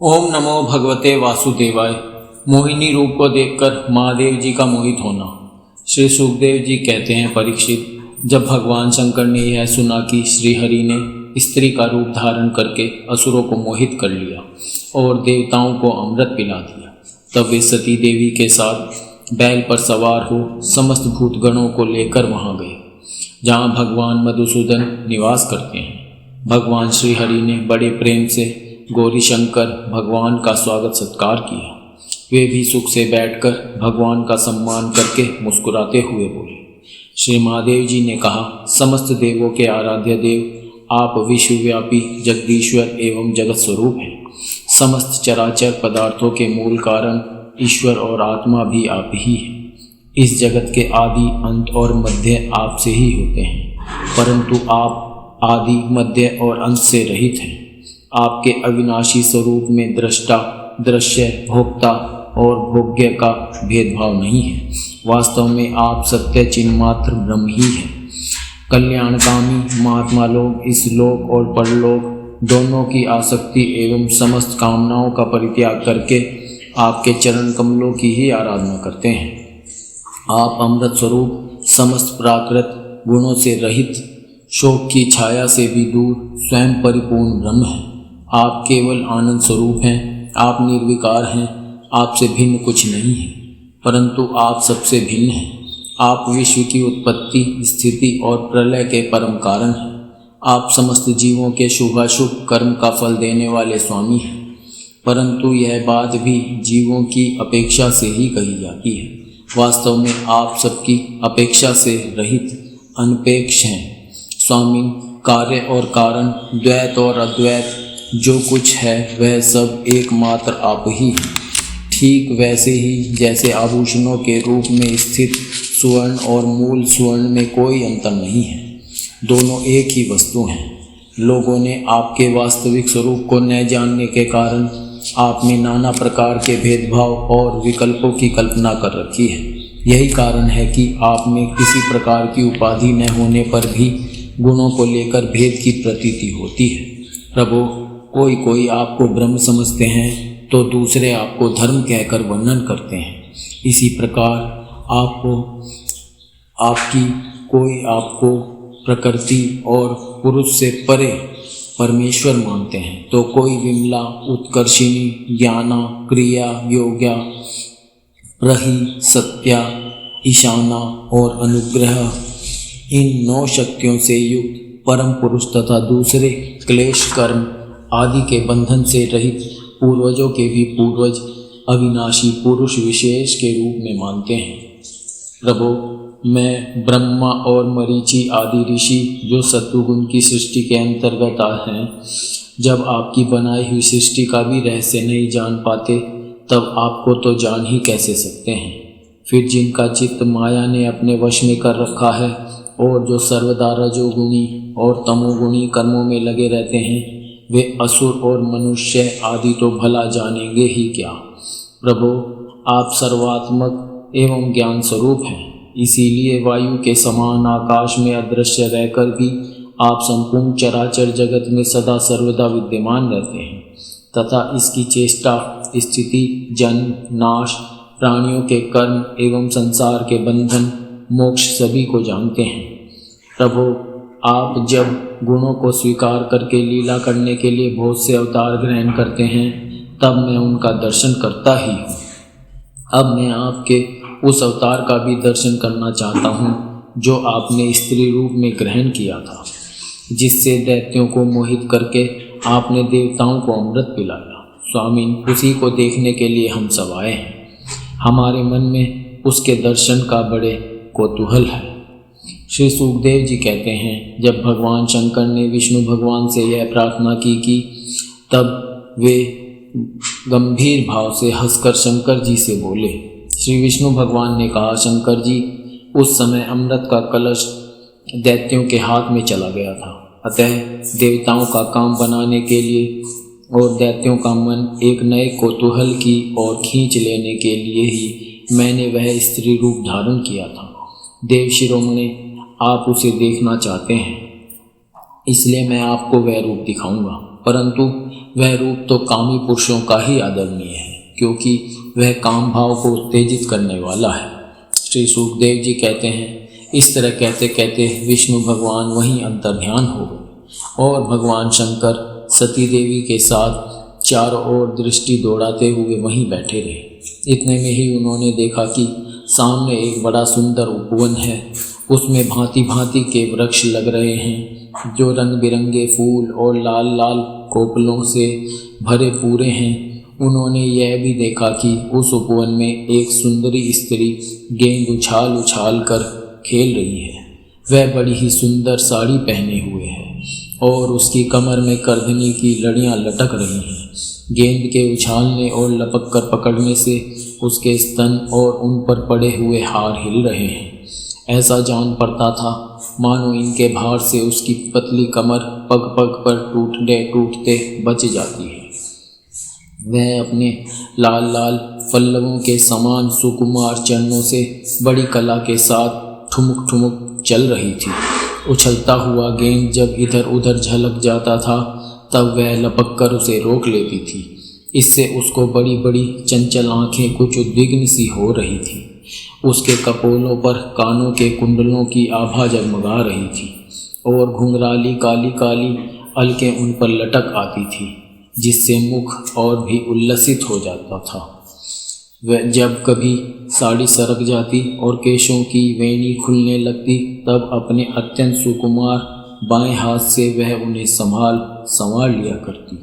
ओम नमो भगवते वासुदेवाय। मोहिनी रूप को देखकर महादेव जी का मोहित होना। श्री सुखदेव जी कहते हैं, परीक्षित, जब भगवान शंकर ने यह सुना कि श्रीहरि ने स्त्री का रूप धारण करके असुरों को मोहित कर लिया और देवताओं को अमृत पिला दिया, तब वे सती देवी के साथ बैल पर सवार हो समस्त भूतगणों को लेकर वहां गए, जहां भगवान मधुसूदन निवास करते हैं। भगवान श्रीहरि ने बड़े प्रेम से गौरी शंकर भगवान का स्वागत सत्कार किया। वे भी सुख से बैठकर भगवान का सम्मान करके मुस्कुराते हुए बोले। श्री महादेव जी ने कहा, समस्त देवों के आराध्य देव, आप विश्वव्यापी जगदीश्वर एवं जगत स्वरूप हैं। समस्त चराचर पदार्थों के मूल कारण ईश्वर और आत्मा भी आप ही हैं। इस जगत के आदि अंत और मध्य आपसे ही होते हैं, परंतु आप आदि मध्य और अंत से रहित हैं। आपके अविनाशी स्वरूप में दृष्टा, दृश्य, भोक्ता और भोग्य का भेदभाव नहीं है। वास्तव में आप सत्य चिन्मात्र ब्रह्म ही हैं। कल्याणकामी महात्मा लोग इस लोक और परलोक दोनों की आसक्ति एवं समस्त कामनाओं का परित्याग करके आपके चरण कमलों की ही आराधना करते हैं। आप अमृत स्वरूप, समस्त प्राकृत गुणों से रहित, शोक की छाया से भी दूर स्वयं परिपूर्ण ब्रह्म हैं। आप केवल आनंद स्वरूप हैं। आप निर्विकार हैं। आपसे भिन्न कुछ नहीं है, परंतु आप सबसे भिन्न हैं। आप विश्व की उत्पत्ति, स्थिति और प्रलय के परम कारण हैं। आप समस्त जीवों के शुभाशुभ कर्म का फल देने वाले स्वामी हैं, परंतु यह बात भी जीवों की अपेक्षा से ही कही जाती है। वास्तव में आप सबकी अपेक्षा से रहित अनपेक्ष हैं। स्वामी, कार्य और कारण, द्वैत और अद्वैत जो कुछ है वह सब एकमात्र आप ही हैं। ठीक वैसे ही जैसे आभूषणों के रूप में स्थित स्वर्ण और मूल स्वर्ण में कोई अंतर नहीं है, दोनों एक ही वस्तु हैं। लोगों ने आपके वास्तविक स्वरूप को न जानने के कारण आप में नाना प्रकार के भेदभाव और विकल्पों की कल्पना कर रखी है। यही कारण है कि आप में किसी प्रकार की उपाधि न होने पर भी गुणों को लेकर भेद की प्रतीति होती है। प्रभु, कोई आपको ब्रह्म समझते हैं तो दूसरे आपको धर्म कहकर वर्णन करते हैं। इसी प्रकार आपको प्रकृति और पुरुष से परे परमेश्वर मानते हैं, तो कोई विमला, उत्कर्षिणी, ज्ञाना, क्रिया, योग्या, प्रही, सत्या, ईशाना और अनुग्रह, इन 9 शक्तियों से युक्त परम पुरुष तथा दूसरे क्लेश कर्म आदि के बंधन से रहित पूर्वजों के भी पूर्वज अविनाशी पुरुष विशेष के रूप में मानते हैं। प्रभु, मैं ब्रह्मा और मरीचि आदि ऋषि जो सत्वगुण की सृष्टि के अंतर्गत हैं, जब आपकी बनाई हुई सृष्टि का भी रहस्य नहीं जान पाते, तब आपको तो जान ही कैसे सकते हैं। फिर जिनका चित्त माया ने अपने वश में कर रखा है और जो सर्वदा रजोगुणी और तमोगुणी कर्मों में लगे रहते हैं, वे असुर और मनुष्य आदि तो भला जानेंगे ही क्या। प्रभु, आप सर्वात्मक एवं ज्ञान स्वरूप हैं, इसीलिए वायु के समान आकाश में अदृश्य रहकर भी आप संपूर्ण चराचर जगत में सदा सर्वदा विद्यमान रहते हैं तथा इसकी चेष्टा, स्थिति, जन्म, नाश, प्राणियों के कर्म एवं संसार के बंधन, मोक्ष सभी को जानते हैं। प्रभु, आप जब गुणों को स्वीकार करके लीला करने के लिए बहुत से अवतार ग्रहण करते हैं, तब मैं उनका दर्शन करता ही हूँ। अब मैं आपके उस अवतार का भी दर्शन करना चाहता हूँ जो आपने स्त्री रूप में ग्रहण किया था, जिससे दैत्यों को मोहित करके आपने देवताओं को अमृत पिलाया। स्वामी, उसी को देखने के लिए हम सब आए हैं। हमारे मन में उसके दर्शन का बड़े कौतूहल है। श्री सुखदेव जी कहते हैं, जब भगवान शंकर ने विष्णु भगवान से यह प्रार्थना की तब वे गंभीर भाव से हंसकर शंकर जी से बोले। श्री विष्णु भगवान ने कहा, शंकर जी, उस समय अमृत का कलश दैत्यों के हाथ में चला गया था, अतः देवताओं का काम बनाने के लिए और दैत्यों का मन एक नए कौतूहल की ओर खींच लेने के लिए ही मैंने वह स्त्री रूप धारण किया था। देव शिरोमणि, आप उसे देखना चाहते हैं, इसलिए मैं आपको वह रूप दिखाऊंगा, परंतु वह रूप तो कामी पुरुषों का ही आदरणीय है, क्योंकि वह काम भाव को उत्तेजित करने वाला है। श्री सुखदेव जी कहते हैं, इस तरह कहते कहते विष्णु भगवान वहीं अंतर्ध्यान हो गए और भगवान शंकर सती देवी के साथ चारों ओर दृष्टि दौड़ाते हुए वहीं बैठे रहे। इतने में ही उन्होंने देखा कि सामने एक बड़ा सुंदर उपवन है। उसमें भांति भांति के वृक्ष लग रहे हैं जो रंग बिरंगे फूल और लाल लाल कोपलों से भरे पूरे हैं। उन्होंने यह भी देखा कि उस उपवन में एक सुंदरी स्त्री गेंद उछाल उछाल कर खेल रही है। वह बड़ी ही सुंदर साड़ी पहने हुए है और उसकी कमर में करधनी की लड़ियां लटक रही हैं। गेंद के उछालने और लपक कर पकड़ने से उसके स्तन और उन पर पड़े हुए हार हिल रहे हैं। ऐसा जान पड़ता था मानो इनके भार से उसकी पतली कमर पग पग पर टूटते टूटते बच जाती है। वह अपने लाल लाल पल्लवों के समान सुकुमार चरणों से बड़ी कला के साथ ठुमुक ठुमुक चल रही थी। उछलता हुआ गेंद जब इधर उधर झलक जाता था तब वह लपक कर उसे रोक लेती थी। इससे उसको बड़ी बड़ी चंचल आंखें कुछ उद्विग्न सी हो रही थी। उसके कपोलों पर कानों के कुंडलों की आभा जगमगा रही थी और घुंघराली काली काली अलकें उन पर लटक आती थी, जिससे मुख और भी उल्लसित हो जाता था। वह जब कभी साड़ी सरक जाती और केशों की वेणी खुलने लगती तब अपने अत्यंत सुकुमार बाएं हाथ से वह उन्हें संभाल लिया करती।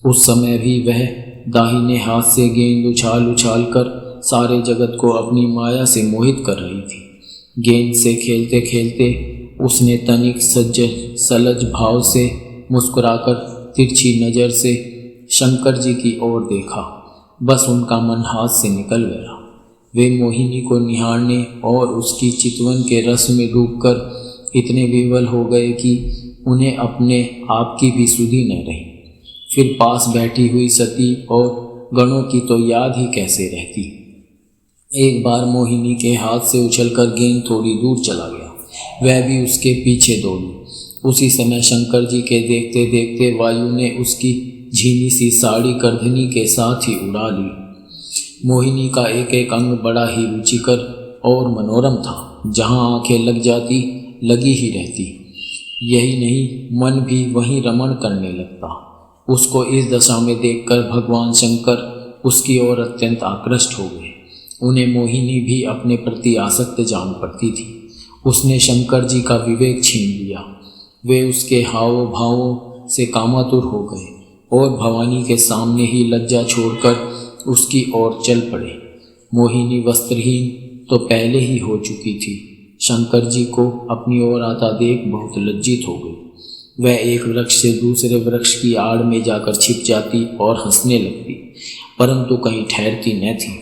उस समय भी वह दाहिने हाथ से गेंद उछाल उछाल कर सारे जगत को अपनी माया से मोहित कर रही थी। गेंद से खेलते खेलते उसने तनिक सलज भाव से मुस्कुराकर तिरछी नज़र से शंकर जी की ओर देखा। बस उनका मन हाथ से निकल गया। वे मोहिनी को निहारने और उसकी चितवन के रस में डूबकर इतने विवल हो गए कि उन्हें अपने आप की भी सुधि न रही। फिर पास बैठी हुई सती और गणों की तो याद ही कैसे रहती। एक बार मोहिनी के हाथ से उछलकर गेंद थोड़ी दूर चला गया। वह भी उसके पीछे दौड़ी। उसी समय शंकर जी के देखते देखते वायु ने उसकी झीनी सी साड़ी करधनी के साथ ही उड़ा ली। मोहिनी का एक एक अंग बड़ा ही रुचिकर और मनोरम था। जहाँ आंखें लग जाती लगी ही रहती। यही नहीं, मन भी वहीं रमण करने लगता। उसको इस दशा में देखकर भगवान शंकर उसकी ओर अत्यंत आकृष्ट हो गए। उन्हें मोहिनी भी अपने प्रति आसक्त जान पड़ती थी। उसने शंकर जी का विवेक छीन लिया। वे उसके हाव भावों से कामातुर हो गए और भवानी के सामने ही लज्जा छोड़कर उसकी ओर चल पड़े। मोहिनी वस्त्रहीन तो पहले ही हो चुकी थी। शंकर जी को अपनी ओर आता देख बहुत लज्जित हो गई। वह एक वृक्ष से दूसरे वृक्ष की आड़ में जाकर छिप जाती और हंसने लगती, परंतु कहीं ठहरती न थी।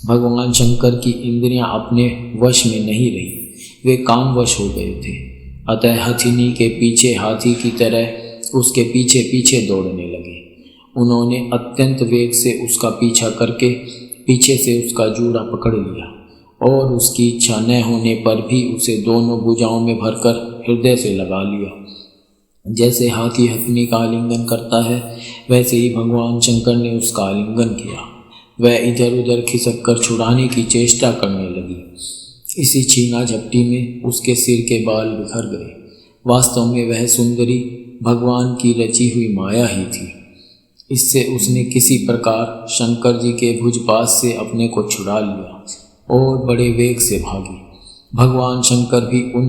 भगवान शंकर की इंद्रियां अपने वश में नहीं रही। वे कामवश हो गए थे। अतः हथिनी के पीछे हाथी की तरह उसके पीछे पीछे दौड़ने लगे। उन्होंने अत्यंत वेग से उसका पीछा करके पीछे से उसका जूड़ा पकड़ लिया और उसकी इच्छा न होने पर भी उसे दोनों भुजाओं में भरकर हृदय से लगा लिया। जैसे हाथी हथिनी का आलिंगन करता है, वैसे ही भगवान शंकर ने उसका आलिंगन किया। वह इधर उधर खिसक कर छुड़ाने की चेष्टा करने लगी। इसी छीना झपटी में उसके सिर के बाल बिखर गए। वास्तव में वह सुंदरी भगवान की रची हुई माया ही थी। इससे उसने किसी प्रकार शंकर जी के भुजपास से अपने को छुड़ा लिया और बड़े वेग से भागी। भगवान शंकर भी उन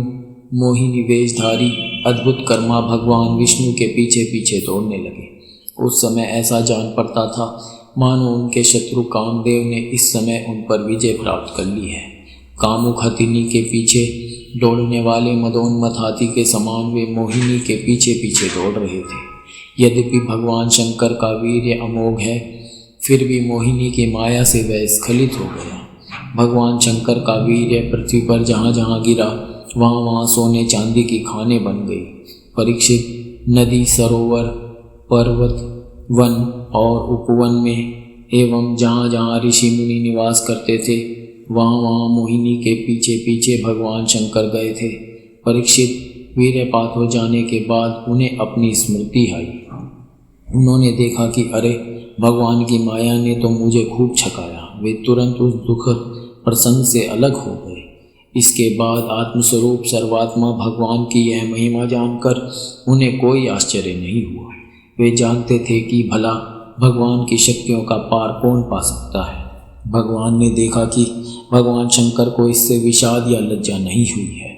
मोहिनी वेशधारी अद्भुत कर्मा भगवान विष्णु के पीछे पीछे दौड़ने लगे। उस समय ऐसा जान पड़ता था मानो उनके शत्रु कामदेव ने इस समय उन पर विजय प्राप्त कर ली है। कामुक हथिनी के पीछे दौड़ने वाले मदोन्मत्त हाथी के समान वे मोहिनी के पीछे पीछे दौड़ रहे थे। यद्यपि भगवान शंकर का वीर्य अमोघ है, फिर भी मोहिनी की माया से वह स्खलित हो गया। भगवान शंकर का वीर्य पृथ्वी पर जहाँ जहाँ गिरा वहाँ वहाँ सोने चांदी की खानें बन गई। परीक्षित, नदी, सरोवर, पर्वत, वन और उपवन में एवं जहाँ जहाँ ऋषि मुनि निवास करते थे वहाँ वहाँ मोहिनी के पीछे पीछे भगवान शंकर गए थे। परीक्षित, वीर्यपात हो जाने के बाद उन्हें अपनी स्मृति आई। उन्होंने देखा कि अरे, भगवान की माया ने तो मुझे खूब छकाया। वे तुरंत उस दुखद प्रसंग से अलग हो गए। इसके बाद आत्मस्वरूप सर्वात्मा भगवान की यह महिमा जानकर उन्हें कोई आश्चर्य नहीं हुआ। वे जानते थे कि भला भगवान की शक्तियों का पार कौन पा सकता है। भगवान ने देखा कि भगवान शंकर को इससे विषाद या लज्जा नहीं हुई है।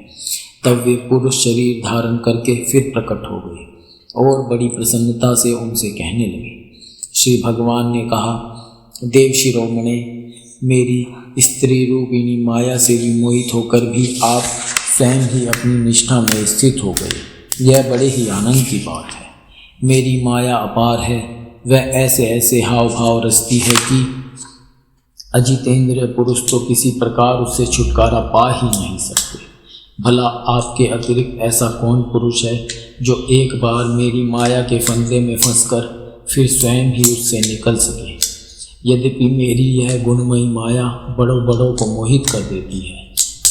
तब वे पुरुष शरीर धारण करके फिर प्रकट हो गए और बड़ी प्रसन्नता से उनसे कहने लगे। श्री भगवान ने कहा, देव शिरोमणे, मेरी स्त्री रूपिणी माया से विमोहित होकर भी आप स्वयं ही अपनी निष्ठा में स्थित हो गए। यह बड़े ही आनंद की बात है। मेरी माया अपार है, वह ऐसे ऐसे हाव भाव रचती है कि अजितेंद्रिय पुरुष तो किसी प्रकार उससे छुटकारा पा ही नहीं सकते। भला आपके अतिरिक्त ऐसा कौन पुरुष है जो एक बार मेरी माया के फंदे में फंसकर फिर स्वयं ही उससे निकल सके। यद्यपि मेरी यह गुणमयी माया बड़ों बड़ों को मोहित कर देती है,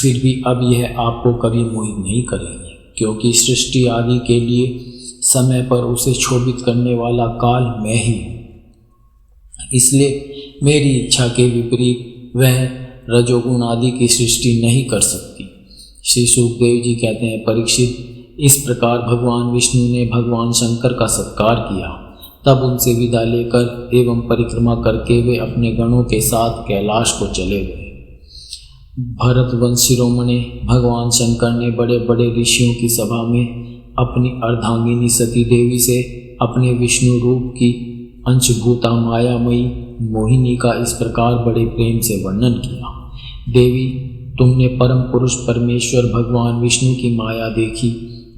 फिर भी अब यह आपको कभी मोहित नहीं करेगी, क्योंकि सृष्टि आदि के लिए समय पर उसे क्षोभित करने वाला काल मैं ही हूँ। इसलिए मेरी इच्छा के विपरीत वह रजोगुण आदि की सृष्टि नहीं कर सकती। श्री सुखदेव जी कहते हैं, परीक्षित, इस प्रकार भगवान विष्णु ने भगवान शंकर का सत्कार किया। तब उनसे विदा लेकर एवं परिक्रमा करके वे अपने गणों के साथ कैलाश को चले गए। भरतवंश शिरोमणि, भगवान शंकर ने बड़े बड़े ऋषियों की सभा में अपनी अर्धांगिनी सती देवी से अपने विष्णु रूप की अंशभूता मायामयी मोहिनी का इस प्रकार बड़े प्रेम से वर्णन किया। देवी, तुमने परम पुरुष परमेश्वर भगवान विष्णु की माया देखी।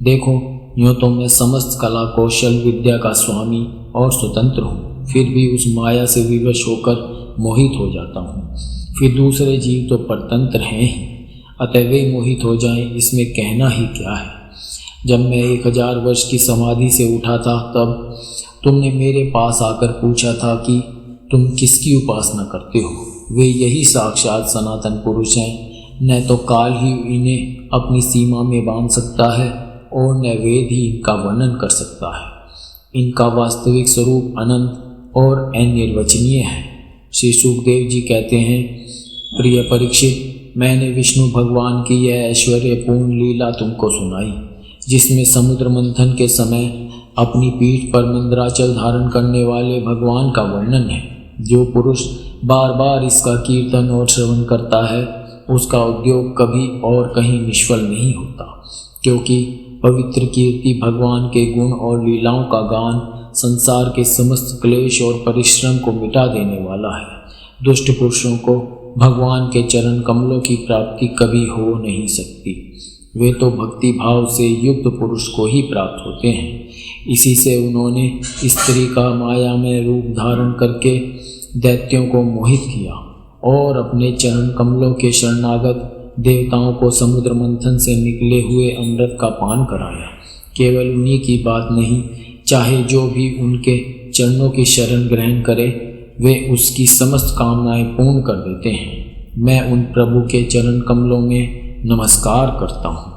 देखो, यूँ तो मैं समस्त कला कौशल विद्या का स्वामी और स्वतंत्र हूँ, फिर भी उस माया से विवश होकर मोहित हो जाता हूँ। फिर दूसरे जीव तो परतंत्र हैं ही, अतः वे मोहित हो जाएं, इसमें कहना ही क्या है। जब मैं 1000 वर्ष की समाधि से उठा था, तब तुमने मेरे पास आकर पूछा था कि तुम किसकी उपासना करते हो। वे यही साक्षात सनातन पुरुष हैं। न तो काल ही इन्हें अपनी सीमा में बांध सकता है और न वेद ही इनका वर्णन कर सकता है। इनका वास्तविक स्वरूप अनंत और अनिर्वचनीय है। श्री सुखदेव जी कहते हैं, प्रिय परीक्षित, मैंने विष्णु भगवान की यह ऐश्वर्यपूर्ण लीला तुमको सुनाई, जिसमें समुद्र मंथन के समय अपनी पीठ पर मंदराचल धारण करने वाले भगवान का वर्णन है। जो पुरुष बार बार इसका कीर्तन और श्रवण करता है, उसका उद्योग कभी और कहीं निष्फल नहीं होता, क्योंकि पवित्र कीर्ति भगवान के गुण और लीलाओं का गान संसार के समस्त क्लेश और परिश्रम को मिटा देने वाला है। दुष्ट पुरुषों को भगवान के चरण कमलों की प्राप्ति कभी हो नहीं सकती। वे तो भक्ति भाव से युक्त पुरुष को ही प्राप्त होते हैं। इसी से उन्होंने स्त्री का माया में रूप धारण करके दैत्यों को मोहित किया और अपने चरण कमलों के शरणागत देवताओं को समुद्र मंथन से निकले हुए अमृत का पान कराया। केवल उन्हीं की बात नहीं, चाहे जो भी उनके चरणों की शरण ग्रहण करे, वे उसकी समस्त कामनाएं पूर्ण कर देते हैं। मैं उन प्रभु के चरण कमलों में नमस्कार करता हूँ।